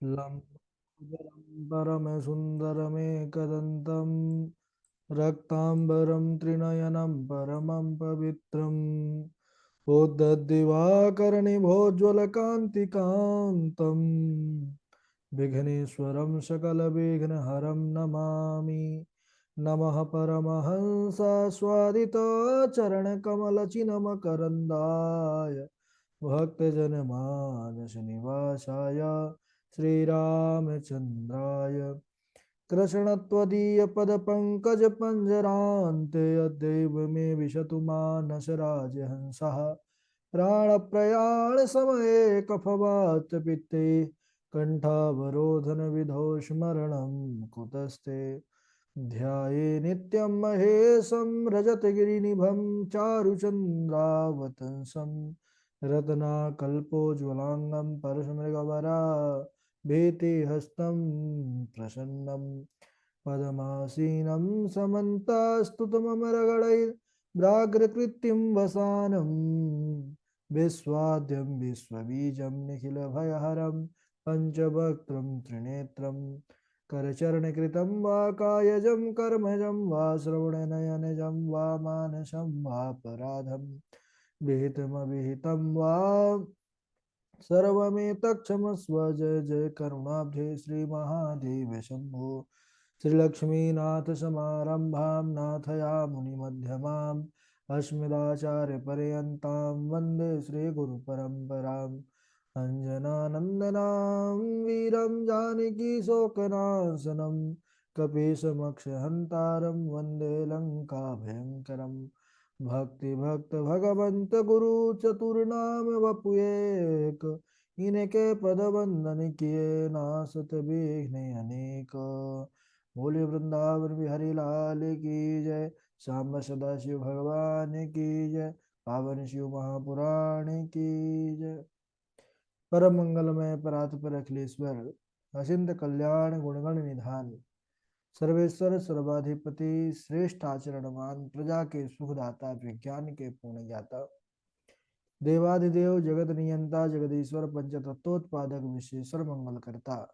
लंबोदरं परमसुन्दरमेकदन्तं रक्ताम्बरं त्रिनयनं परमं पवित्रम् उद्धद्दिवाकरनिभोज्ज्वलकान्तिकान्तं विघ्नेश्वरं सकलविघ्नहरं नमामि। नमः परमहंसास्वादितचरणकमलचिन्मकरन्दाय भक्तजनमानसनिवासाय श्रीरामचन्द्राय कृष्णत्वदीयपदपङ्कजपञ्जरान्ते अद्यैव मे विशतु मानसराजहंसः प्राणप्रयाणसमये कफवात पित्ते कण्ठावरोधनविधौ स्मरणं कुतस्ते ध्याये नित्यं महेशं रजतगिरिनिभं चारुचन्द्रावतंसं रत्नाकल्पोज्ज्वलाङ्गं परशुमृगवरा भीतिहस्तं प्रसन्नं पद्मासीनं समन्तस्तुतममरगणैर्व्याघ्रकृत्यं वसानं विश्वाद्यं विश्वबीजं निखिलभयहरं पञ्चवक्त्रं त्रिनेत्रं करचरणकृतं वा कायजं कर्मजं वा श्रवणनयनजं वा मानसं वापराधं विहितमविहितं वा सर्वमेतत्क्षमस्व। जय जय करुणाब्धे श्रीमहादेव शम्भो। श्रीलक्ष्मीनाथ समारंभां नाथयामुनिमध्यमाम् अस्मदाचार्यपर्यन्तां वन्दे श्रीगुरुपरम्पराम्। अञ्जनानन्दनां वीरं जानकीशोकनाशनं कपीशमक्षहन्तारं वन्दे लङ्काभयङ्करम्। भक्ति भक्त भगवंत गुरु चतुर्नाम वपुएक इनके पद वंदन किए नासत विघ्न अनेक। बोले वृंदावन बिहारी लाल की जय। श्याम सदा शिव भगवान की जय। पावन शिव महापुराण की जय। परम मंगलमय परात्पर अखिलेश्वर अचिंत कल्याण गुणगण निधान सर्वेश्वर सर्वाधिपति श्रेष्ठ आचरणवान प्रजा के सुखदाता विज्ञान के पूर्ण ज्ञाता देवाधिदेव जगत नियंता जगदीश्वर पंचतत्वोत्पादक विश्वेश्वर मंगल करता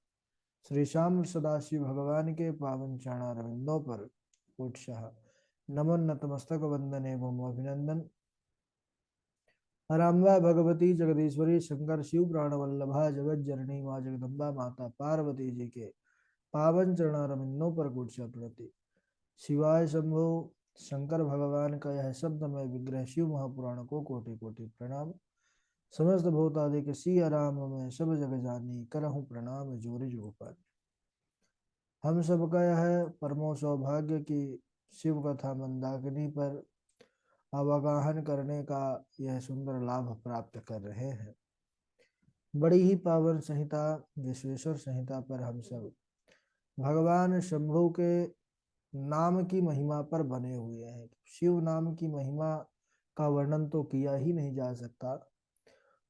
श्री श्याम सदाशिव भगवान के पावन चरणारविंदों पर उत्साह नमन नतमस्तक वंदन एवं अभिनंदन। हराम्बा भगवती जगदीश्वरी शंकर शिव प्राण वल्लभा जगत जननी माँ जगदम्बा माता पार्वती जी के पावन चरणारविंदों पर कोटि प्रणति। शिवाय शंभो। शंकर भगवान का यह शब्दमय विग्रह शिव महापुराण को कोटि कोटि प्रणाम। समस्त भूतादि सी आराम में सब जग जानी करहूँ प्रणाम जोरी जोपान। हम सबका यह परमो सौभाग्य की शिव कथा मंदाकिनी पर अवगाहन करने का यह सुंदर लाभ प्राप्त कर रहे हैं। बड़ी ही पावन संहिता विश्वेश्वर संहिता पर हम सब भगवान शंभु के नाम की महिमा पर बने हुए हैं। शिव नाम की महिमा का वर्णन तो किया ही नहीं जा सकता।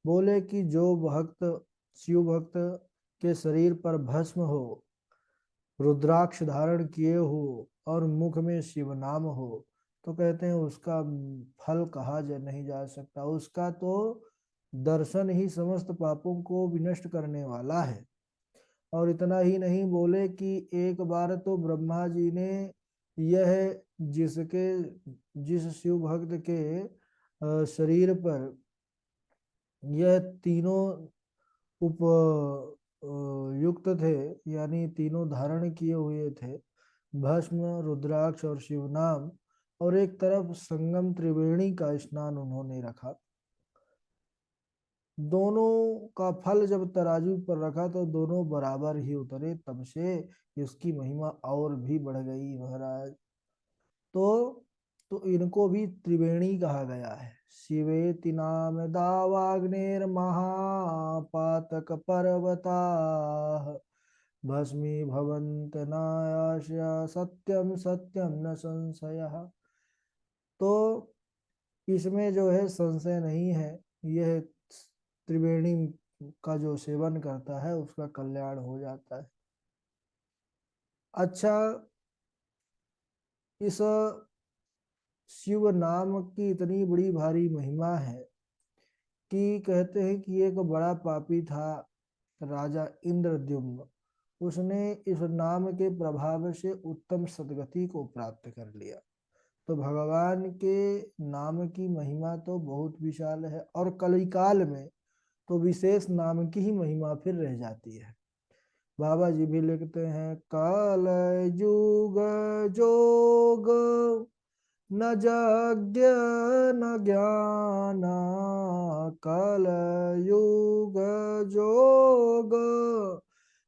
बोले कि जो भक्त शिव भक्त के शरीर पर भस्म हो, रुद्राक्ष धारण किए हो और मुख में शिव नाम हो तो कहते हैं उसका फल कहा नहीं जा सकता। उसका तो दर्शन ही समस्त पापों को विनष्ट करने वाला है। और इतना ही नहीं, बोले कि एक बार तो ब्रह्मा जी ने यह जिसके जिस शिव भक्त के शरीर पर यह तीनों उप युक्त थे, यानी तीनों धारण किए हुए थे, भस्म रुद्राक्ष और शिवनाम, और एक तरफ संगम त्रिवेणी का स्नान उन्होंने रखा। दोनों का फल जब तराजू पर रखा तो दोनों बराबर ही उतरे। तब से इसकी महिमा और भी बढ़ गई महाराज। तो इनको भी त्रिवेणी कहा गया है। शिवेति नाम दावाग्नेर महापातक पर्वता भस्मी भवंत नायास्य सत्यम सत्यम न संशय। तो इसमें जो है संशय नहीं है, यह त्रिवेणी का जो सेवन करता है उसका कल्याण हो जाता है। अच्छा, इस शिव नाम की इतनी बड़ी भारी महिमा है कि कहते हैं कि एक बड़ा पापी था राजा इंद्रद्युम्न, उसने इस नाम के प्रभाव से उत्तम सद्गति को प्राप्त कर लिया। तो भगवान के नाम की महिमा तो बहुत विशाल है, और कलिकाल में तो विशेष नाम की ही महिमा फिर रह जाती है। बाबा जी भी लिखते हैं, काल युग जोग न यज्ञ न ज्ञान, काल युग जोग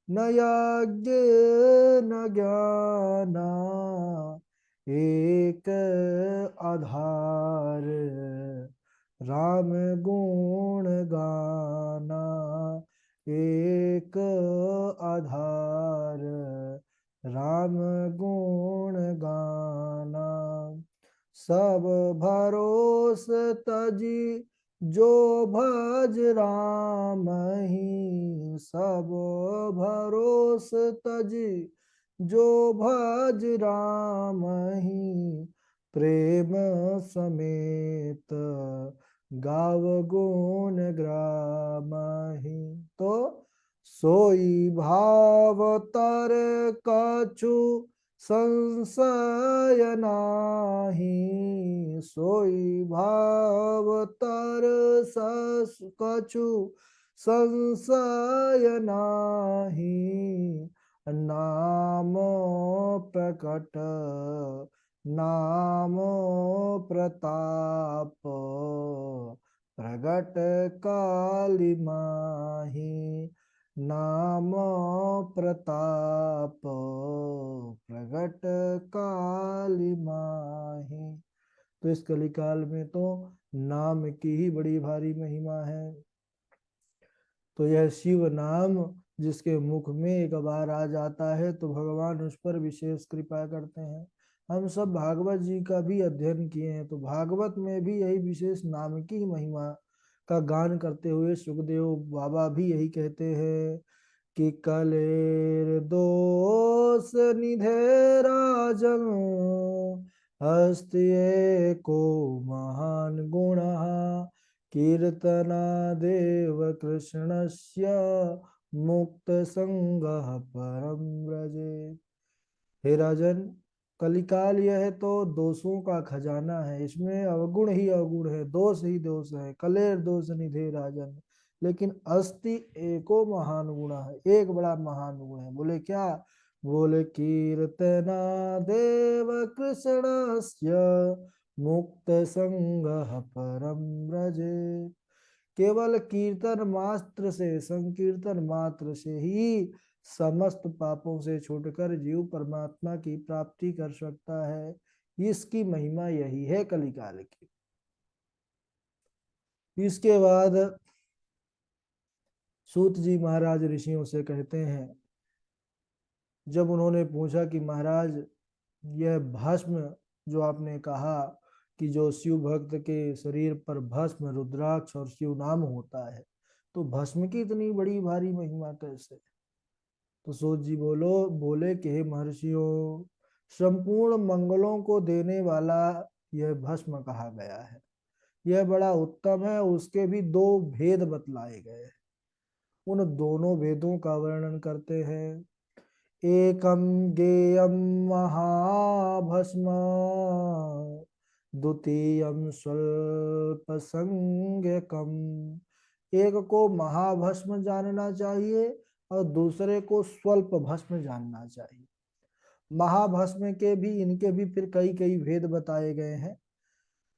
न यज्ञ न ज्ञान, एक आधार राम गुण गाना, एक आधार राम गुण गाना। सब भरोस तजी जो भज राम ही, सब भरोस तजी जो भज राम ही, प्रेम समेत गाव गुण ग्राम ही। तो सोई भाव तर कछु संशय नाही, सोई भाव तर कछु संशय नाही, नाम प्रकट नाम प्रताप, प्रगट काली माही, नाम प्रताप प्रगट काली माही। तो इस कलिकाल में तो नाम की ही बड़ी भारी महिमा है। तो यह शिव नाम जिसके मुख में एक बार आ जाता है तो भगवान उस पर विशेष कृपा करते हैं। हम सब भागवत जी का भी अध्ययन किए हैं, तो भागवत में भी यही विशेष नाम की महिमा का गान करते हुए सुखदेव बाबा भी यही कहते हैं कि कलेर दोष निधे राजन, हस्तिये को महान गुण, कीर्तना देव कृष्णस्य मुक्त संगः परम व्रजे। हे राजन, कलिकाल यह तो दोषों का खजाना है, इसमें अवगुण ही अवगुण है, दोष ही दोष है। कलेर दोष निधे राजन, लेकिन अस्ति एको महान गुण है, एक बड़ा महान गुण है। बोले क्या? बोले कीर्तना देव कृष्णस्य मुक्त संगः परम व्रजे। केवल कीर्तन मात्र से, संकीर्तन मात्र से ही समस्त पापों से छूटकर जीव परमात्मा की प्राप्ति कर सकता है। इसकी महिमा यही है कलिकाल की। इसके बाद सूत जी महाराज ऋषियों से कहते हैं, जब उन्होंने पूछा कि महाराज यह भस्म जो आपने कहा कि जो शिव भक्त के शरीर पर भस्म रुद्राक्ष और शिव नाम होता है, तो भस्म की इतनी बड़ी भारी महिमा कैसे? तो सूत जी बोले कि हे महर्षियों, संपूर्ण मंगलों को देने वाला यह भस्म कहा गया है, यह बड़ा उत्तम है। उसके भी दो भेद बतलाए गए हैं, उन दोनों भेदों का वर्णन करते हैं। एकम गेयम महाभस्म, द्वितीयम स्वल्प संज्ञकम। एक को महाभस्म जानना चाहिए और दूसरे को स्वल्प भस्म जानना चाहिए। महाभस्म के भी, इनके भी फिर कई कई भेद बताए गए हैं।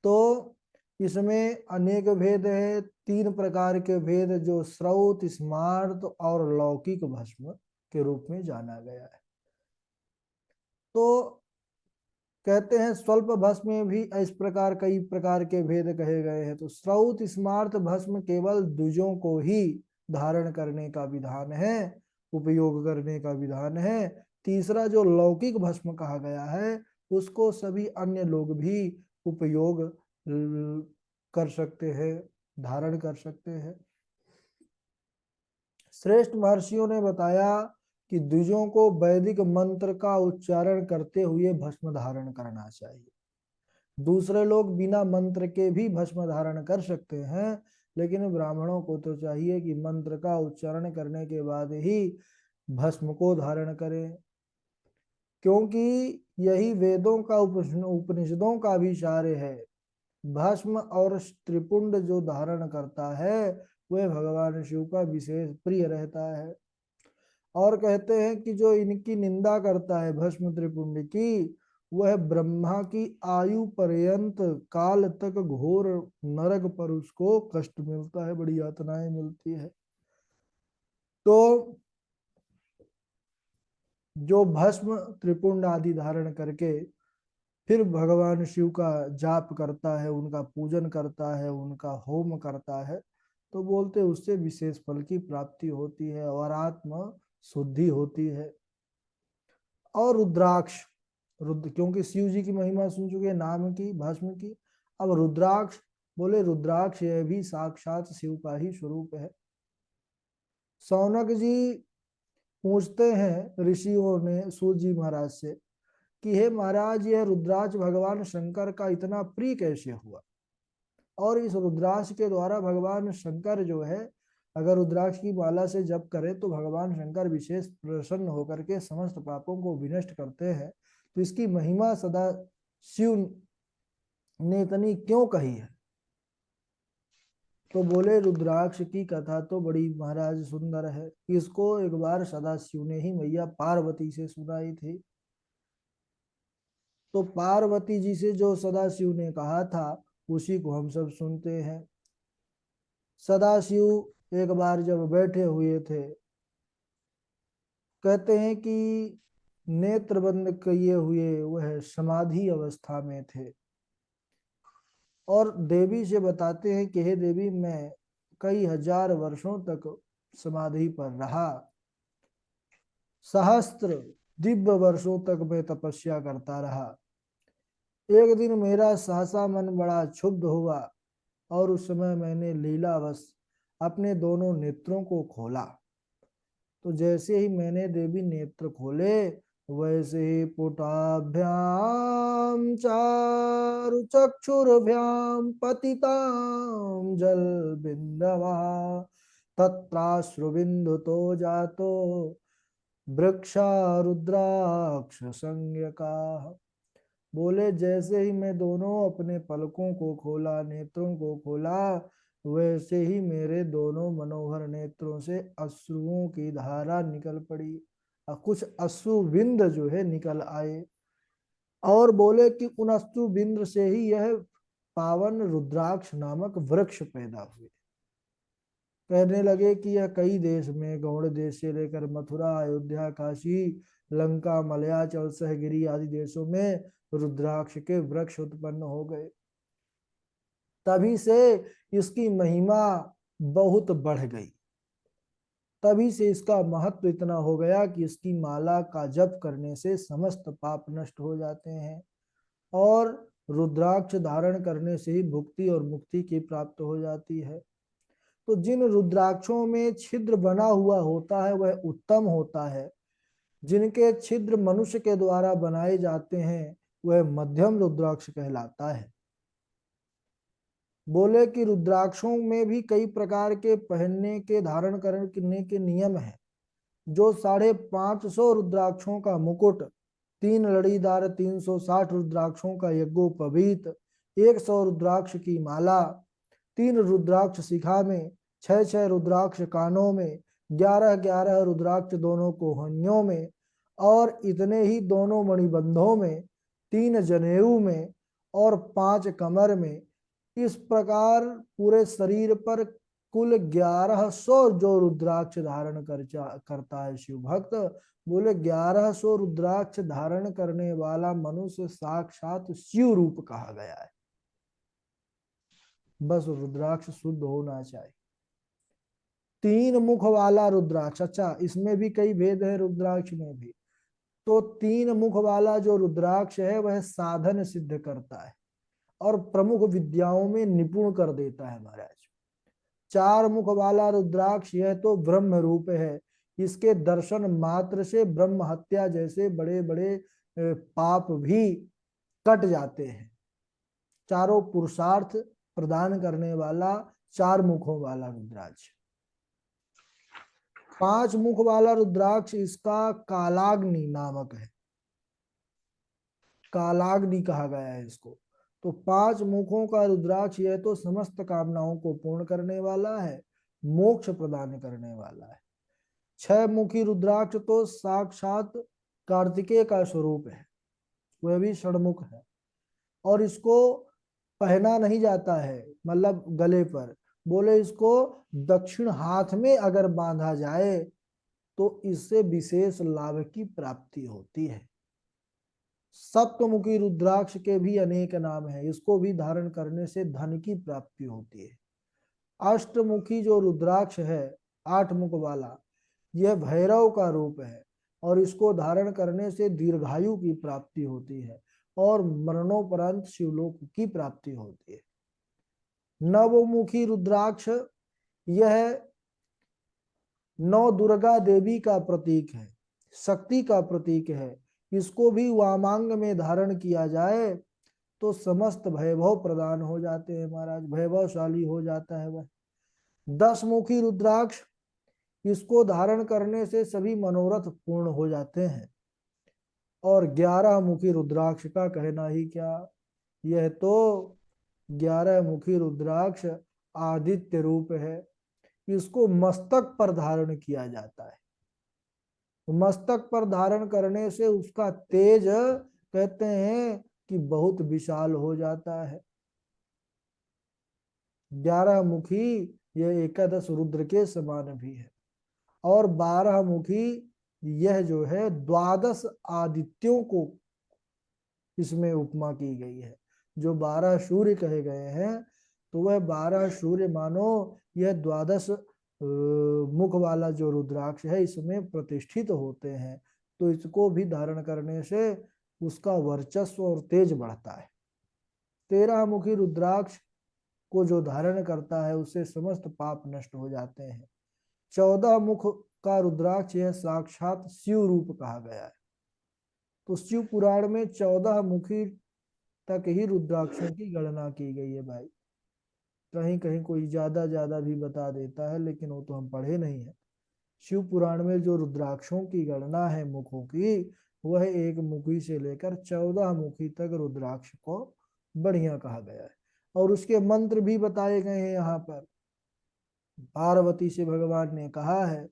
तो इसमें अनेक भेद है, 3 प्रकार के भेद जो श्रौत, स्मार्त और लौकिक भस्म के रूप में जाना गया है। तो कहते हैं स्वल्प भस्म में भी इस प्रकार कई प्रकार के भेद कहे गए हैं। तो श्रौत स्मार्त भस्म केवल द्विजों को ही धारण करने का विधान है, उपयोग करने का विधान है। तीसरा जो लौकिक भस्म कहा गया है, उसको सभी अन्य लोग भी उपयोग कर सकते हैं, धारण कर सकते हैं। श्रेष्ठ महर्षियों ने बताया कि द्विजों को वैदिक मंत्र का उच्चारण करते हुए भस्म धारण करना चाहिए। दूसरे लोग बिना मंत्र के भी भस्म धारण कर सकते हैं, लेकिन ब्राह्मणों को तो चाहिए कि मंत्र का उच्चारण करने के बाद ही भस्म को धारण करें, क्योंकि यही वेदों का उपनिषदों का भी सार है। भस्म और त्रिपुंड जो धारण करता है वह भगवान शिव का विशेष प्रिय रहता है। और कहते हैं कि जो इनकी निंदा करता है भस्म त्रिपुंड की, वह ब्रह्मा की आयु पर्यंत काल तक घोर नरक पर उसको कष्ट मिलता है, बड़ी यातनाएं मिलती है। तो जो भस्म त्रिपुंड आदि धारण करके फिर भगवान शिव का जाप करता है, उनका पूजन करता है, उनका होम करता है, तो बोलते उससे विशेष फल की प्राप्ति होती है और आत्म शुद्धि होती है। और रुद्राक्ष, रुद्र, क्योंकि शिव जी की महिमा सुन चुके नाम की, भस्म की, अब रुद्राक्ष, बोले रुद्राक्ष यह भी साक्षात शिव का ही स्वरूप है। सौनक जी पूछते हैं ऋषियों ने सूत जी महाराज से कि हे महाराज, यह रुद्राक्ष भगवान शंकर का इतना प्रिय कैसे हुआ, और इस रुद्राक्ष के द्वारा भगवान शंकर जो है, अगर रुद्राक्ष की माला से जप करे तो भगवान शंकर विशेष प्रसन्न होकर के समस्त पापों को विनष्ट करते हैं, तो इसकी महिमा सदा शिव ने इतनी क्यों कही है। तो बोले रुद्राक्ष की कथा तो बड़ी महाराज सुंदर है, इसको एक बार सदा शिव ने ही मैया पार्वती से सुनाई थी। तो पार्वती जी से जो सदा शिव ने कहा था उसी को हम सब सुनते हैं। सदाशिव एक बार जब बैठे हुए थे, कहते हैं कि नेत्र बंद किए हुए वह समाधि अवस्था में थे, और देवी से बताते हैं कि हे देवी, मैं कई हजार वर्षों तक समाधि पर रहा, सहस्त्र दिव्य वर्षों तक मैं तपस्या करता रहा। एक दिन मेरा सहसा मन बड़ा क्षुब्ध हुआ, और उस समय मैंने लीलावश अपने दोनों नेत्रों को खोला। तो जैसे ही मैंने देवी नेत्र खोले, वैसे ही पुटाभ्याम चारु चक्षुर्भ्याम पतिताम जल बिंदवा तत्राश्रुबिंदु तो जातो वृक्षा रुद्राक्ष संज्ञका। बोले जैसे ही मैं दोनों अपने पलकों को खोला, नेत्रों को खोला, वैसे ही मेरे दोनों मनोहर नेत्रों से अश्रुओं की धारा निकल पड़ी, और कुछ अश्रु बिंद जो है निकल आए, और बोले कि उन अश्रु बिंद से ही यह पावन रुद्राक्ष नामक वृक्ष पैदा हुए। कहने लगे कि यह कई देश में, गौड़ देश से लेकर मथुरा, अयोध्या, काशी, लंका, मलयाचल, सहगिरी आदि देशों में रुद्राक्ष के वृक्ष उत्पन्न हो गए। तभी से इसकी महिमा बहुत बढ़ गई, तभी से इसका महत्व इतना हो गया कि इसकी माला का जप करने से समस्त पाप नष्ट हो जाते हैं, और रुद्राक्ष धारण करने से ही भुक्ति और मुक्ति की प्राप्त हो जाती है। तो जिन रुद्राक्षों में छिद्र बना हुआ होता है वह उत्तम होता है, जिनके छिद्र मनुष्य के द्वारा बनाए जाते हैं वह मध्यम रुद्राक्ष कहलाता है। बोले कि रुद्राक्षों में भी कई प्रकार के पहनने के, धारण करने के नियम हैं। जो 550 रुद्राक्षों का मुकुट, 3 लड़ीदार 360 रुद्राक्षों का यज्ञोपवीत, 100 रुद्राक्ष की माला, 3 रुद्राक्ष शिखा में, 6 रुद्राक्ष कानों में, 11 रुद्राक्ष दोनों कोहनियों में, और इतने ही दोनों मणिबंधों में, 3 जनेऊ में, और 5 कमर में, इस प्रकार पूरे शरीर पर कुल 1100 जो रुद्राक्ष धारण करता है शिव भक्त। बोले 1100 रुद्राक्ष धारण करने वाला मनुष्य साक्षात शिव रूप कहा गया है। बस रुद्राक्ष शुद्ध होना चाहिए। 3 मुख वाला रुद्राक्ष, अच्छा इसमें भी कई भेद है रुद्राक्ष में भी। तो 3 मुख वाला जो रुद्राक्ष है वह साधन सिद्ध करता है और प्रमुख विद्याओं में निपुण कर देता है महाराज। 4 मुख वाला रुद्राक्ष यह तो ब्रह्म रूप है, इसके दर्शन मात्र से ब्रह्म हत्या जैसे बड़े बड़े पाप भी कट जाते हैं। चारों पुरुषार्थ प्रदान करने वाला 4 मुखों वाला रुद्राक्ष। 5 मुख वाला रुद्राक्ष इसका कालाग्नि नामक है, कालाग्नि कहा गया है इसको। तो 5 मुखों का रुद्राक्ष यह तो समस्त कामनाओं को पूर्ण करने वाला है, मोक्ष प्रदान करने वाला है। 6 मुखी रुद्राक्ष तो साक्षात कार्तिकेय का स्वरूप है, वह भी षणमुख है। और इसको पहना नहीं जाता है मतलब गले पर, बोले इसको दक्षिण हाथ में अगर बांधा जाए तो इससे विशेष लाभ की प्राप्ति होती है। सप्तमुखी रुद्राक्ष के भी अनेक नाम हैं, इसको भी धारण करने से धन की प्राप्ति होती है। अष्टमुखी जो रुद्राक्ष है 8 मुख वाला, यह भैरव का रूप है और इसको धारण करने से दीर्घायु की प्राप्ति होती है और मरणोपरांत शिवलोक की प्राप्ति होती है। नवमुखी रुद्राक्ष यह नौ दुर्गा देवी का प्रतीक है, शक्ति का प्रतीक है। इसको भी वामांग में धारण किया जाए तो समस्त वैभव प्रदान हो जाते हैं महाराज, वैभवशाली हो जाता है वह। 10 मुखी रुद्राक्ष, इसको धारण करने से सभी मनोरथ पूर्ण हो जाते हैं। और 11 मुखी रुद्राक्ष का कहना ही क्या, यह तो 11 मुखी रुद्राक्ष आदित्य रूप है, इसको मस्तक पर धारण किया जाता है। मस्तक पर धारण करने से उसका तेज कहते हैं कि बहुत विशाल हो जाता है। 11 मुखी यह 11 रुद्र के समान भी है। और 12 मुखी यह जो है 12 आदित्यों को इसमें उपमा की गई है। जो 12 सूर्य कहे गए हैं तो वह 12 सूर्य मानो यह 12 मुख वाला जो रुद्राक्ष है इसमें प्रतिष्ठित होते हैं, तो इसको भी धारण करने से उसका वर्चस्व और तेज बढ़ता है। 13 मुखी रुद्राक्ष को जो धारण करता है उससे समस्त पाप नष्ट हो जाते हैं। 14 मुख का रुद्राक्ष यह साक्षात शिव रूप कहा गया है। तो शिव पुराण में 14 मुखी तक ही रुद्राक्षों की गणना की गई है भाई। कहीं कहीं कोई ज्यादा ज्यादा भी बता देता है, लेकिन वो तो हम पढ़े नहीं है। शिव पुराण में जो रुद्राक्षों की गणना है मुखों की, वह 1 मुखी से लेकर 14 मुखी तक रुद्राक्ष को बढ़िया कहा गया है। और उसके मंत्र भी बताए गए हैं यहाँ पर। पार्वती से भगवान ने कहा है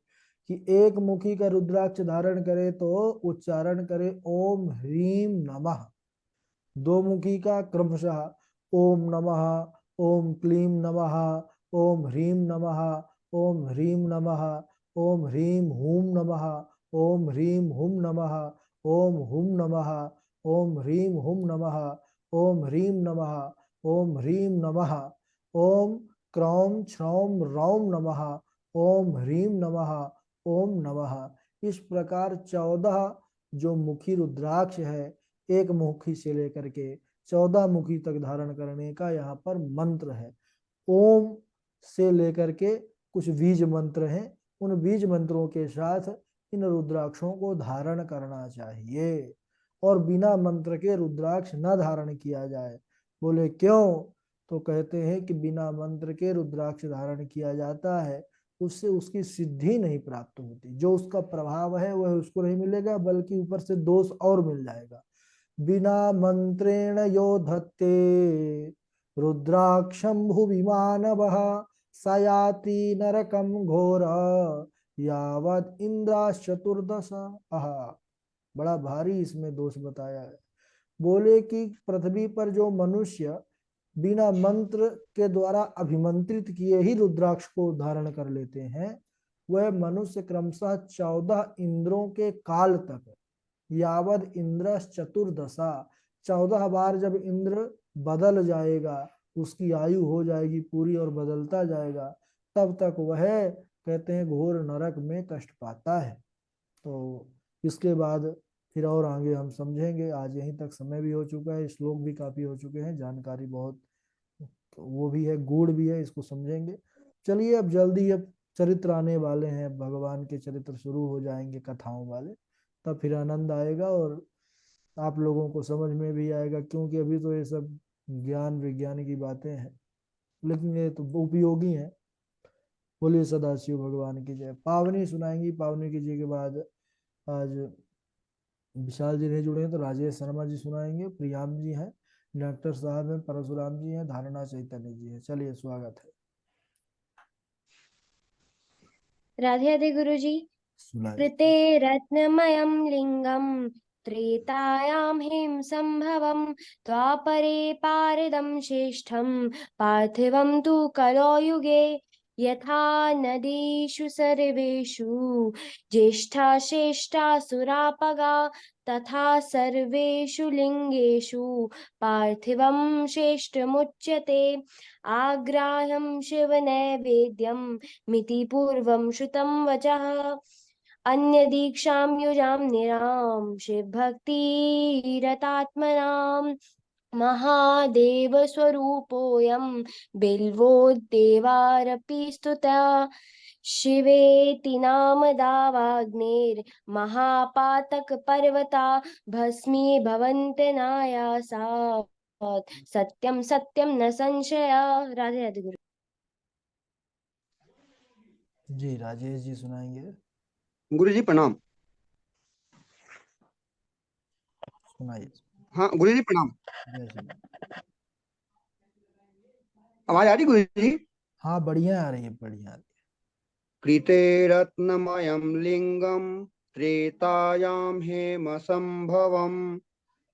कि 1 मुखी का रुद्राक्ष धारण करे तो उच्चारण करे ओम ह्रीम नमः। 2 मुखी का क्रमशः ओम नमः, ओम क्लीम नमः, ओम ह्रीम नमः, ओम ह्रीम नमः, ओम ह्रीम हूम नमः, ओम ह्रीम हुम नमः, ओम हुम नमः, ओम ह्रीम हुम नमः, ओम ह्रीम नमः, ओम ह्रीम नमः, ओम क्रौम छ्रौम रौम नमः, ओम ह्रीम नमः, ओम नमः। इस प्रकार 14 जो मुखी रुद्राक्ष है 1 मुखी से लेकर के 14 मुखी तक धारण करने का यहाँ पर मंत्र है। ओम से लेकर के कुछ बीज मंत्र हैं, उन बीज मंत्रों के साथ इन रुद्राक्षों को धारण करना चाहिए। और बिना मंत्र के रुद्राक्ष न धारण किया जाए। बोले क्यों, तो कहते हैं कि बिना मंत्र के रुद्राक्ष धारण किया जाता है उससे उसकी सिद्धि नहीं प्राप्त होती, जो उसका प्रभाव है वह उसको नहीं मिलेगा बल्कि ऊपर से दोष और मिल जाएगा। बिना मंत्रेण यो धत्ते रुद्राक्षं भुवि मानवः सयाति नरकं घोर यावद इंद्राश्चतुर्दश। आहा, बड़ा भारी इसमें दोष बताया है। बोले कि पृथ्वी पर जो मनुष्य बिना मंत्र के द्वारा अभिमंत्रित किए ही रुद्राक्ष को धारण कर लेते हैं, वह मनुष्य क्रमशः 14 इंद्रों के काल तक यावद इंद्र चतुर्दशा 14 बार जब इंद्र बदल जाएगा, उसकी आयु हो जाएगी पूरी और बदलता जाएगा, तब तक वह कहते हैं घोर नरक में कष्ट पाता है। तो इसके बाद फिर और आगे हम समझेंगे। आज यहीं तक समय भी हो चुका है, श्लोक भी काफी हो चुके हैं, जानकारी बहुत तो वो भी है, गूढ़ भी है, इसको समझेंगे। चलिए अब जल्दी अब चरित्र आने वाले हैं, भगवान के चरित्र शुरू हो जाएंगे कथाओं वाले, तब फिर आनंद आएगा और आप लोगों को समझ में भी आएगा, क्योंकि अभी तो ये सब ज्ञान विज्ञान की बातें हैं। लिखेंगे तो उपयोगी है। बोलिए सदाशिव भगवान की जय। पावनी सुनाएंगी, पावनी की जय के बाद आज विशाल जी नहीं जुड़े हैं तो राजेश शर्मा जी सुनाएंगे, प्रियाम जी हैं, डॉक्टर साहब हैं, परशुराम जी हैं, धारणा चैतन्य जी हैं। चलिए स्वागत है। राधे राधे गुरु जी। सुनाइए। कृते रत्नमयं लिंगम त्रेतायां हिम संभवम द्वापरे पारदं श्रेष्ठम पार्थिवं तु कलौ युगे यथा नदीषु सर्वेषु ज्येष्ठा श्रेष्ठा सुरापगा तथा सर्वेषु लिंगेषु पार्थिवं श्रेष्ठमुच्यते आग्राह्यं शिवनैवेद्यं मिति पूर्वं श्रुतं वचः अन्यदीक्षां युजां निरां शिवभक्तिरतात्मनां महादेवस्वरूपोऽयं बिल्वो देवारपि स्तुता शिवेति नामदावाग्नेर्महापातकपर्वता भस्मीभवन्त्यनायासात् सत्यं सत्यं न संशय। राधे राधे गुरु। जी राजेश जी सुनाएंगे। गुरु जी प्रणाम। सुनाइए। हाँ गुरु जी प्रणाम। जय श्री राम। आवाज आ रही गुरु जी? हाँ बढ़िया आ रही है, बढ़िया आ रही कृते रत्नमयं लिंगम त्रेतायां हेम संभवम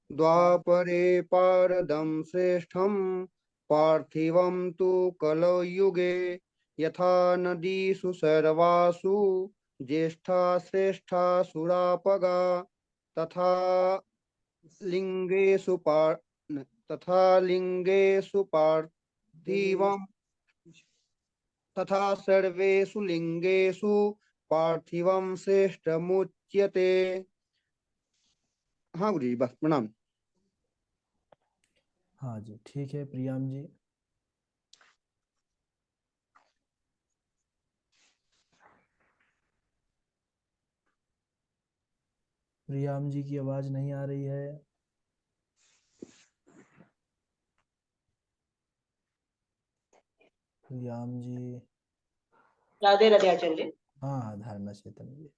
द्वापरे पारदं श्रेष्ठम पार्थिवं तु कलौ युगे यथा नदीषु सर्वासु ज्येष्ठा श्रेष्ठा सुरापगा तथा लिंगेषु पार तथा लिंगेषु पार्थिवं तथा सर्वेषु लिंगेषु पार्थिवं श्रेष्ठमुच्यते। हाँ गुरु जी बस प्रणाम। है। हाँ जी ठीक है, प्रियाम जी। प्रियाम जी की आवाज नहीं आ रही है। प्रियाम जी। राधे राधे आचार्य जी। हाँ हाँ, धारणा चैतन्य जी।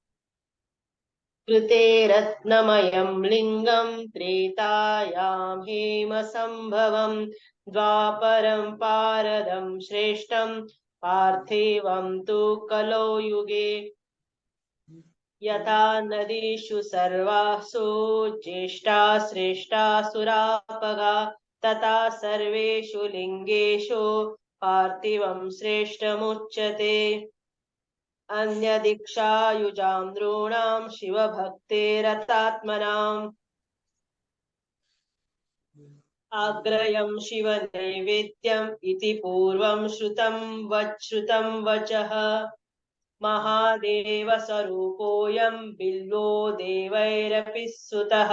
कृते रत्नमयं लिंगं त्रेतायां हेमसंभवं द्वापरं पारदं श्रेष्ठं पार्थिवं तु कलौ युगे यथा नदीषु सर्वासु ज्येष्ठा श्रेष्ठा सुरापगा तथा सर्वेषु लिंगेषु पार्थिवं श्रेष्ठमुच्यते अन्यदीक्षायुजां नॄणां शिवभक्तेरतात्मनाम् आग्रयं शिवनैवेद्यम् इति पूर्वं श्रुतं वचः महादेवस्वरूपोऽयं बिल्वो देवैरपि सुतः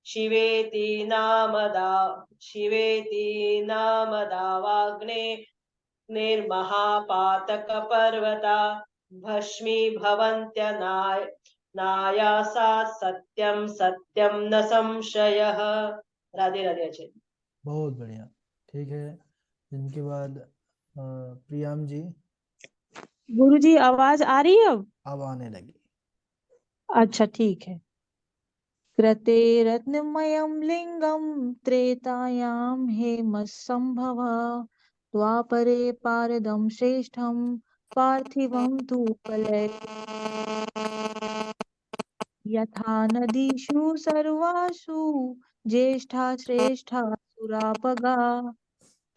शिवेति नामदावाग्ने निर्महापातकपर्वता भस्मीभवन्त्यनाय नायासा सत्यं सत्यं न संशयः। राधे राधे आचार्य। बहुत बढ़िया। ठीक है, इनके बाद प्रियाम जी। गुरु जी आवाज आ रही है अब आने लगी। अच्छा ठीक है। कृते रत्नमयं लिंगं त्रेतायां हेमसंभव द्वापरे पारदं श्रेष्ठं पार्थिवं तु कलये यथा नदीषु सर्वासु ज्येष्ठा श्रेष्ठा सुरापगा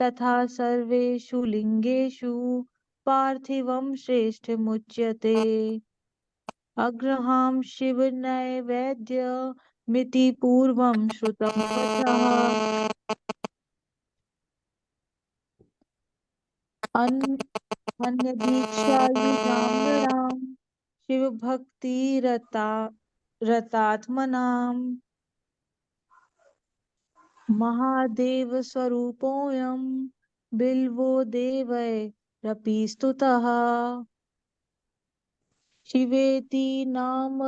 तथा सर्वेषु लिंगेषु पार्थिवं श्रेष्ठमुच्यते अग्रहां शिवनैवेद्यमिति पूर्वं श्रुतं वचः अन्यदीक्षायुजां नृणां शिवभक्तिरतात्मनां महादेवस्वरूपोऽयं बिल्वो देवैरपि स्तुतः शिवेति नाम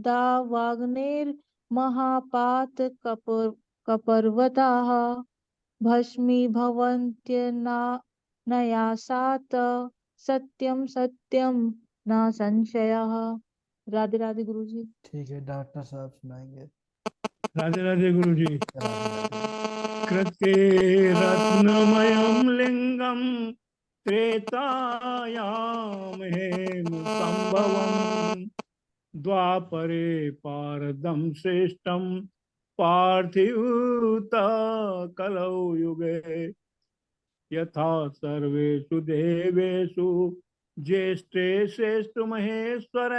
दावाग्नेर्महापातकपर्वतः भस्मीभवन्त्यनायासात् सत्यम सत्यम न संशयः। राधे राधे गुरु जी। ठीक है, डॉक्टर साहब सुनाएंगे। राधे राधे गुरु जी। राधे राधे। कृते रत्नमयं लिंगम त्रेतायाम हेमसंभवम् द्वापरे पारदं श्रेष्ठं पार्थिव कलौ युगे यथा सर्वेषु देवेषु ज्येष्ठे श्रेष्ठ महेश्वर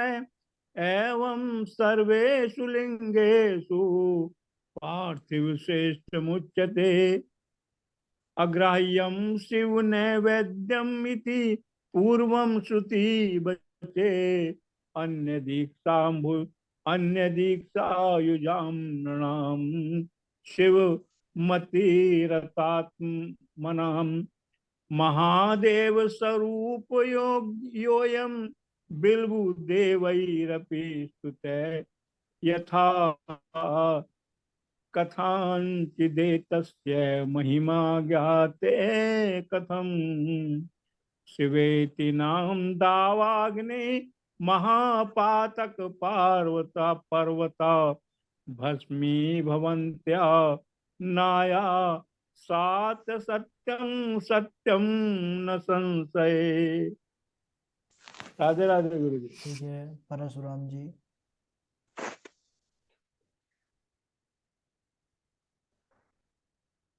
एवं सर्वेषु लिंगेषु पार्थिव श्रेष्ठ मुच्यते अग्राह्यं शिव नैवेद्यम् इति पूर्वं श्रुति बचे अन्य दीक्षायुजां नृणां शिव मतिरतात्मनां महादेव स्वरूप योऽयं बिल्वुदेवैरपि स्तुते यथा कथाञ्चिदेतस्य महिमा ज्ञाते कथं शिवेति नाम दावाग्ने महापातक पार्वता पर्वता भस्मी भवन्त्या नाया सात सत्यं सत्यं न संशय। राधे राधे गुरु जी। ठीक है, परशुराम जी।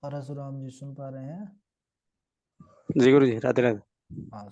परशुराम जी सुन पा रहे हैं? जी गुरु जी, राधे राधे। हाँ सुन।